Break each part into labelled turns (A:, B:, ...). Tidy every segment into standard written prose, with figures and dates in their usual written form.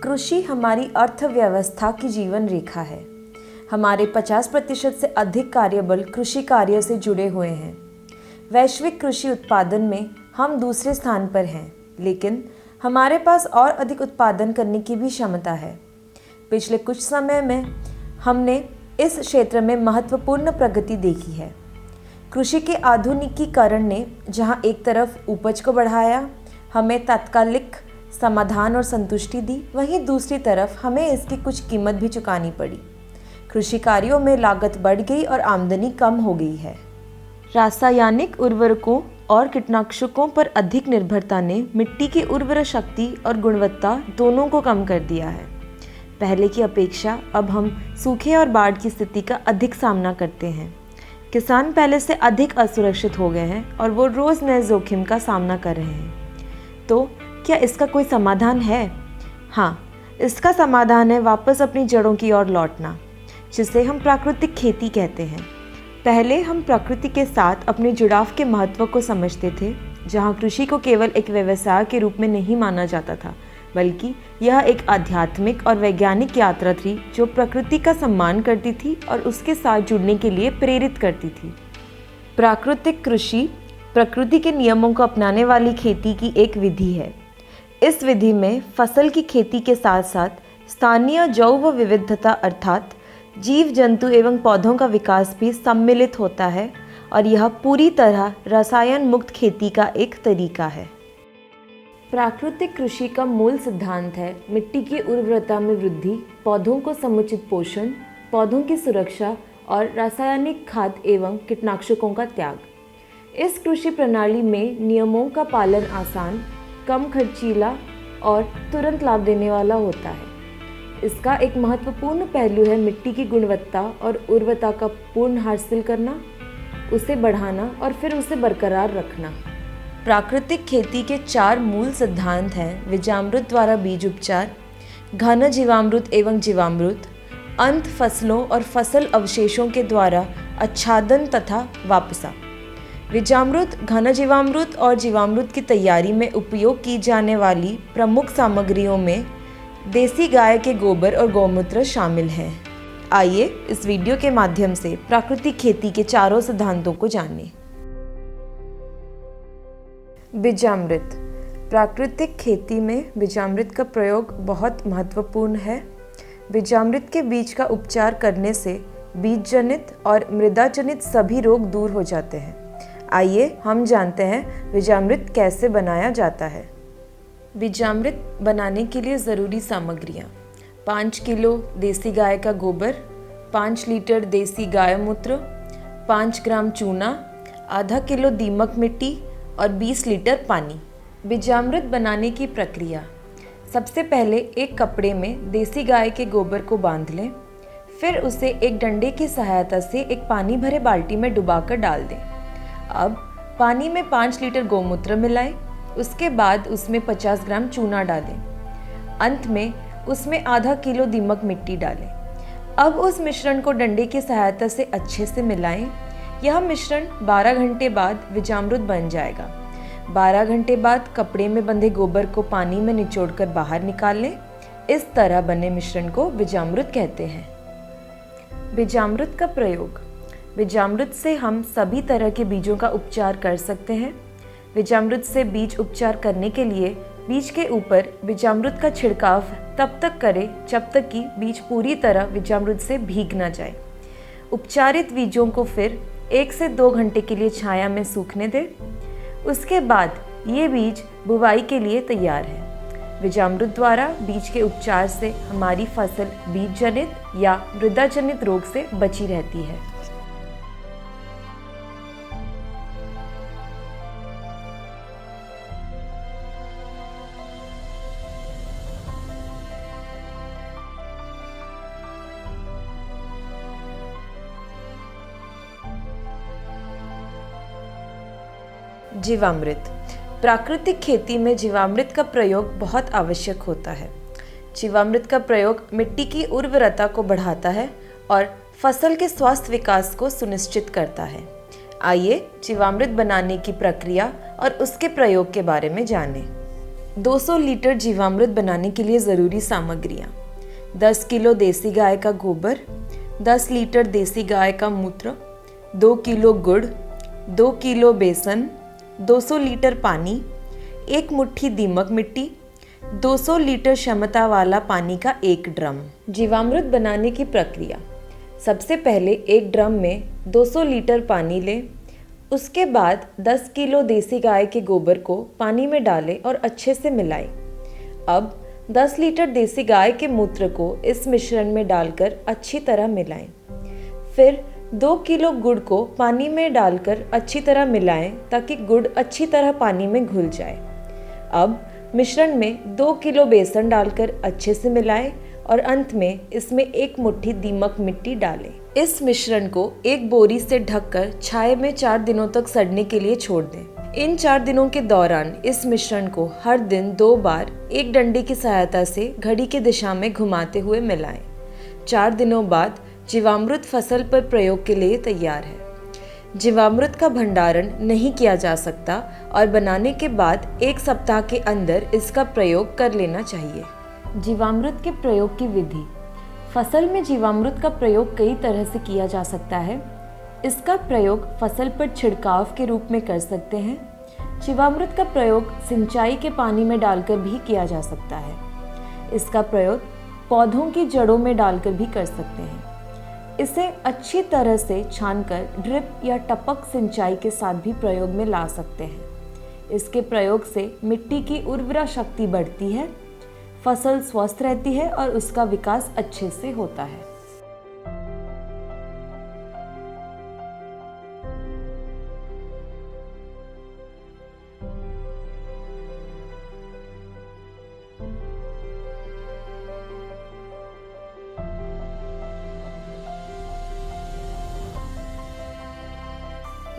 A: कृषि हमारी अर्थव्यवस्था की जीवन रेखा है। हमारे 50% से अधिक कार्यबल कृषि कार्य से जुड़े हुए हैं। वैश्विक कृषि उत्पादन में हम दूसरे स्थान पर हैं, लेकिन हमारे पास और अधिक उत्पादन करने की भी क्षमता है। पिछले कुछ समय में हमने इस क्षेत्र में महत्वपूर्ण प्रगति देखी है। कृषि के आधुनिकीकरण ने जहां एक तरफ उपज को बढ़ाया, हमें तात्कालिक समाधान और संतुष्टि दी, वहीं दूसरी तरफ हमें इसकी कुछ कीमत भी चुकानी पड़ी। कृषि कार्यों में लागत बढ़ गई और आमदनी कम हो गई है। रासायनिक उर्वरकों और कीटनाशकों पर अधिक निर्भरता ने मिट्टी की उर्वर शक्ति और गुणवत्ता दोनों को कम कर दिया है। पहले की अपेक्षा अब हम सूखे और बाढ़ की स्थिति का अधिक सामना करते हैं। किसान पहले से अधिक असुरक्षित हो गए हैं और वो रोज़ नए जोखिम का सामना कर रहे हैं। तो क्या इसका कोई समाधान है? हाँ, इसका समाधान है वापस अपनी जड़ों की ओर लौटना, जिसे हम प्राकृतिक खेती कहते हैं। पहले हम प्रकृति के साथ अपने जुड़ाव के महत्व को समझते थे, जहाँ कृषि को केवल एक व्यवसाय के रूप में नहीं माना जाता था, बल्कि यह एक आध्यात्मिक और वैज्ञानिक यात्रा थी जो प्रकृति का सम्मान करती थी और उसके साथ जुड़ने के लिए प्रेरित करती थी। प्राकृतिक कृषि प्रकृति के नियमों को अपनाने वाली खेती की एक विधि है। इस विधि में फसल की खेती के साथ साथ स्थानीय जैव विविधता अर्थात जीव जंतु एवं पौधों का विकास भी सम्मिलित होता है और यह पूरी तरह रसायन मुक्त खेती का एक तरीका है। प्राकृतिक कृषि का मूल सिद्धांत है मिट्टी की उर्वरता में वृद्धि, पौधों को समुचित पोषण, पौधों की सुरक्षा और रासायनिक खाद एवं कीटनाशकों का त्याग। इस कृषि प्रणाली में नियमों का पालन आसान, कम खर्चीला और तुरंत लाभ देने वाला होता है। इसका एक महत्वपूर्ण पहलू है मिट्टी की गुणवत्ता और उर्वरता का पूर्ण हासिल करना, उसे बढ़ाना और फिर उसे बरकरार रखना। प्राकृतिक खेती के 4 मूल सिद्धांत हैं: बीजामृत द्वारा बीज उपचार, घन जीवामृत एवं जीवामृत, अंत फसलों और फसल अवशेषों के द्वारा आच्छादन तथा वापसा। बीजामृत, घन जीवामृत और जीवामृत की तैयारी में उपयोग की जाने वाली प्रमुख सामग्रियों में देसी गाय के गोबर और गौमूत्र शामिल हैं। आइए इस वीडियो के माध्यम से प्राकृतिक खेती के चारों सिद्धांतों को जानें। बीजामृत। प्राकृतिक खेती में बीजामृत का प्रयोग बहुत महत्वपूर्ण है। बीजामृत के बीज का उपचार करने से बीज जनित और मृदा जनित सभी रोग दूर हो जाते हैं। आइए हम जानते हैं बीजामृत कैसे बनाया जाता है। बीजामृत बनाने के लिए ज़रूरी सामग्रियाँ: 5 किलो देसी गाय का गोबर, 5 लीटर देसी गाय मूत्र, 5 ग्राम चूना, आधा किलो दीमक मिट्टी और 20 लीटर पानी। बीजामृत बनाने की प्रक्रिया: सबसे पहले एक कपड़े में देसी गाय के गोबर को बांध लें, फिर उसे एक डंडे की सहायता से एक पानी भरे बाल्टी में डुबाकर डाल दें। अब पानी में 5 लीटर गौमूत्र मिलाएं, उसके बाद उसमें 50 ग्राम चूना डालें। अंत में उसमें आधा किलो दीमक मिट्टी डालें। अब उस मिश्रण को डंडे की सहायता से अच्छे से मिलाएं। यह मिश्रण 12 घंटे बाद बीजामृत बन जाएगा। 12 घंटे बाद कपड़े में बंधे गोबर को पानी में निचोड़कर बाहर निकाल लें। इस तरह बने मिश्रण को बीजामृत कहते हैं। बीजामृत का प्रयोग: बीजामृत से हम सभी तरह के बीजों का उपचार कर सकते हैं। बीजामृत से बीज उपचार करने के लिए बीज के ऊपर बीजामृत का छिड़काव तब तक करें जब तक कि बीज पूरी तरह बीजामृत से भीग ना जाए। उपचारित बीजों को फिर 1 से 2 घंटे के लिए छाया में सूखने दें। उसके बाद ये बीज बुवाई के लिए तैयार है। बीजामृत द्वारा बीज के उपचार से हमारी फसल बीज जनित या मृदा जनित रोग से बची रहती है। जीवामृत। प्राकृतिक खेती में जीवामृत का प्रयोग बहुत आवश्यक होता है। जीवामृत का प्रयोग मिट्टी की उर्वरता को बढ़ाता है और फसल के स्वास्थ्य विकास को सुनिश्चित करता है। आइए जीवामृत बनाने की प्रक्रिया और उसके प्रयोग के बारे में जानें। 200 लीटर जीवामृत बनाने के लिए ज़रूरी सामग्रियाँ: 10 किलो देसी गाय का गोबर, 10 लीटर देसी गाय का मूत्र, 2 किलो गुड़, 2 किलो बेसन, 200 लीटर पानी, 1 मुट्ठी दीमक मिट्टी, 200 लीटर क्षमता वाला पानी का 1 ड्रम। जीवामृत बनाने की प्रक्रिया: सबसे पहले एक ड्रम में 200 लीटर पानी लें। उसके बाद 10 किलो देसी गाय के गोबर को पानी में डालें और अच्छे से मिलाएं। अब 10 लीटर देसी गाय के मूत्र को इस मिश्रण में डालकर अच्छी तरह मिलाएं। फिर 2 किलो गुड़ को पानी में डालकर अच्छी तरह मिलाएं ताकि गुड़ अच्छी तरह पानी में घुल जाए। अब मिश्रण में 2 किलो बेसन डालकर अच्छे से मिलाएं और अंत में इसमें 1 मुट्ठी दीमक मिट्टी डालें। इस मिश्रण को एक बोरी से ढककर छाये में 4 दिनों तक सड़ने के लिए छोड़ दें। इन 4 दिनों के दौरान इस मिश्रण को हर दिन 2 बार एक डंडे की सहायता से घड़ी की दिशा में घुमाते हुए मिलाएं। 4 दिनों बाद जीवामृत फसल पर प्रयोग के लिए तैयार है। जीवामृत का भंडारण नहीं किया जा सकता और बनाने के बाद 1 सप्ताह के अंदर इसका प्रयोग कर लेना चाहिए। जीवामृत के प्रयोग की विधि: फसल में जीवामृत का प्रयोग कई तरह से किया जा सकता है। इसका प्रयोग फसल पर छिड़काव के रूप में कर सकते हैं। जीवामृत का प्रयोग सिंचाई के पानी में डालकर भी किया जा सकता है। इसका प्रयोग पौधों की जड़ों में डालकर भी कर सकते हैं। इसे अच्छी तरह से छानकर ड्रिप या टपक सिंचाई के साथ भी प्रयोग में ला सकते हैं। इसके प्रयोग से मिट्टी की उर्वरा शक्ति बढ़ती है, फसल स्वस्थ रहती है और उसका विकास अच्छे से होता है।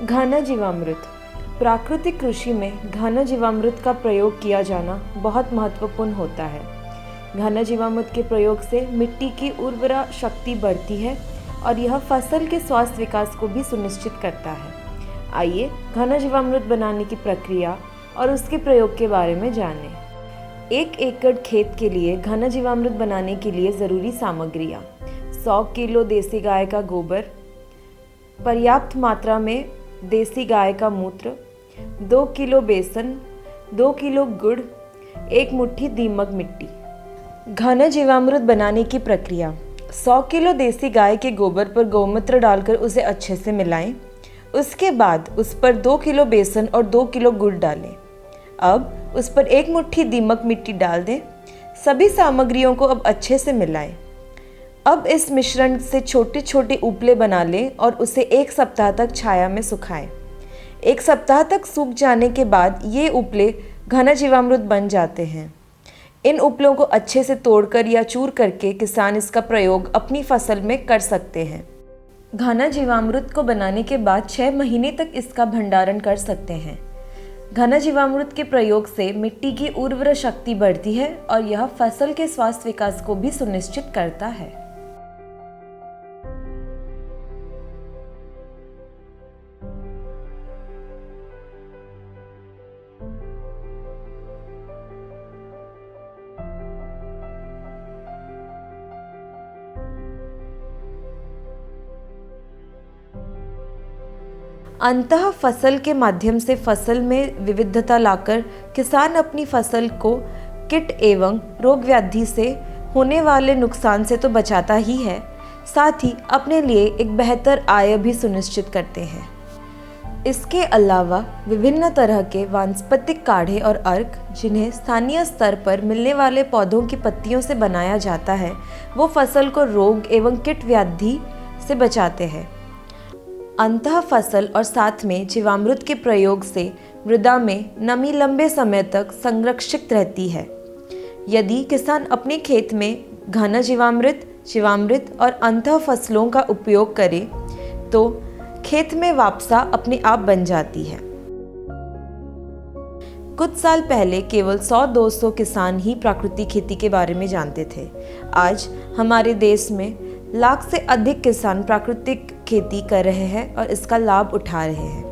A: घना जीवामृत: प्राकृतिक कृषि में घना जीवामृत का प्रयोग किया जाना बहुत महत्वपूर्ण होता है। घना जीवामृत के प्रयोग से मिट्टी की उर्वरा शक्ति बढ़ती है और यह फसल के स्वास्थ्य विकास को भी सुनिश्चित करता है। आइए घना जीवामृत बनाने की प्रक्रिया और उसके प्रयोग के बारे में जानें। 1 एकड़ खेत के लिए घना जीवामृत बनाने के लिए ज़रूरी सामग्रियाँ: 100 किलो देसी गाय का गोबर, पर्याप्त मात्रा में देसी गाय का मूत्र, 2 किलो बेसन, 2 किलो गुड़, 1 मुट्ठी दीमक मिट्टी। घना जीवामृत बनाने की प्रक्रिया: 100 किलो देसी गाय के गोबर पर गौमूत्र डालकर उसे अच्छे से मिलाएं। उसके बाद उस पर 2 किलो बेसन और 2 किलो गुड़ डालें। अब उस पर 1 मुट्ठी दीमक मिट्टी डाल दें। सभी सामग्रियों को अब अच्छे से मिलाएं। अब इस मिश्रण से छोटे छोटे उपले बना लें और उसे 1 सप्ताह तक छाया में सुखाएं। 1 सप्ताह तक सूख जाने के बाद ये उपले घना जीवामृत बन जाते हैं। इन उपलों को अच्छे से तोड़कर या चूर करके किसान इसका प्रयोग अपनी फसल में कर सकते हैं। घना जीवामृत को बनाने के बाद 6 महीने तक इसका भंडारण कर सकते हैं। घना जीवामृत के प्रयोग से मिट्टी की उर्वरा शक्ति बढ़ती है और यह फसल के स्वास्थ्य विकास को भी सुनिश्चित करता है। अंतः फसल के माध्यम से फसल में विविधता लाकर किसान अपनी फसल को कीट एवं रोग व्याधि से होने वाले नुकसान से तो बचाता ही है, साथ ही अपने लिए एक बेहतर आय भी सुनिश्चित करते हैं। इसके अलावा विभिन्न तरह के वानस्पतिक काढ़े और अर्क, जिन्हें स्थानीय स्तर पर मिलने वाले पौधों की पत्तियों से बनाया जाता है, वो फसल को रोग एवं कीट व्याधि से बचाते हैं। अंतः फसल और साथ में जीवामृत के प्रयोग से मृदा में नमी लंबे समय तक संरक्षित रहती है। यदि किसान अपने खेत में घना जीवामृत और अंतः फसलों का उपयोग करे तो खेत में वापसा अपने आप बन जाती है। कुछ साल पहले केवल 100-200 किसान ही प्राकृतिक खेती के बारे में जानते थे। आज हमारे देश में लाख से अधिक किसान प्राकृतिक खेती कर रहे हैं और इसका लाभ उठा रहे हैं।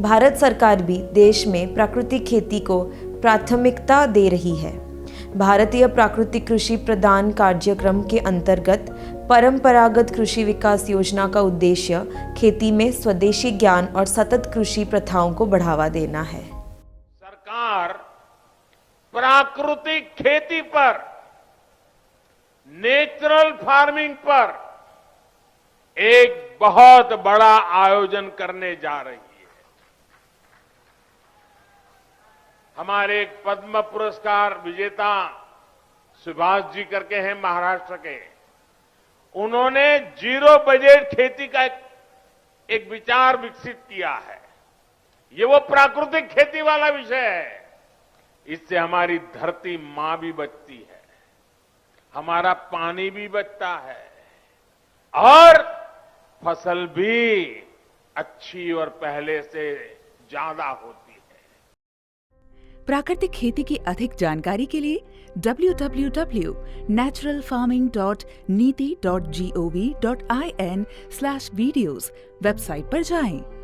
A: भारत सरकार भी देश में प्राकृतिक खेती को प्राथमिकता दे रही है। भारतीय प्राकृतिक कृषि प्रदान कार्यक्रम के अंतर्गत परंपरागत कृषि विकास योजना का उद्देश्य खेती में स्वदेशी ज्ञान और सतत कृषि प्रथाओं को बढ़ावा देना है।
B: सरकार प्राकृतिक खेती पर, नेचुरल फार्मिंग पर एक बहुत बड़ा आयोजन करने जा रही है। हमारे एक पद्म पुरस्कार विजेता सुभाष जी करके हैं महाराष्ट्र के, उन्होंने जीरो बजट खेती का एक विचार विकसित किया है। ये वो प्राकृतिक खेती वाला विषय है। इससे हमारी धरती मां भी बचती है, हमारा पानी भी बचता है और फसल भी अच्छी और पहले से ज्यादा होती है।
C: प्राकृतिक खेती की अधिक जानकारी के लिए www.naturalfarming.niti.gov.in/videos वेबसाइट पर जाएं।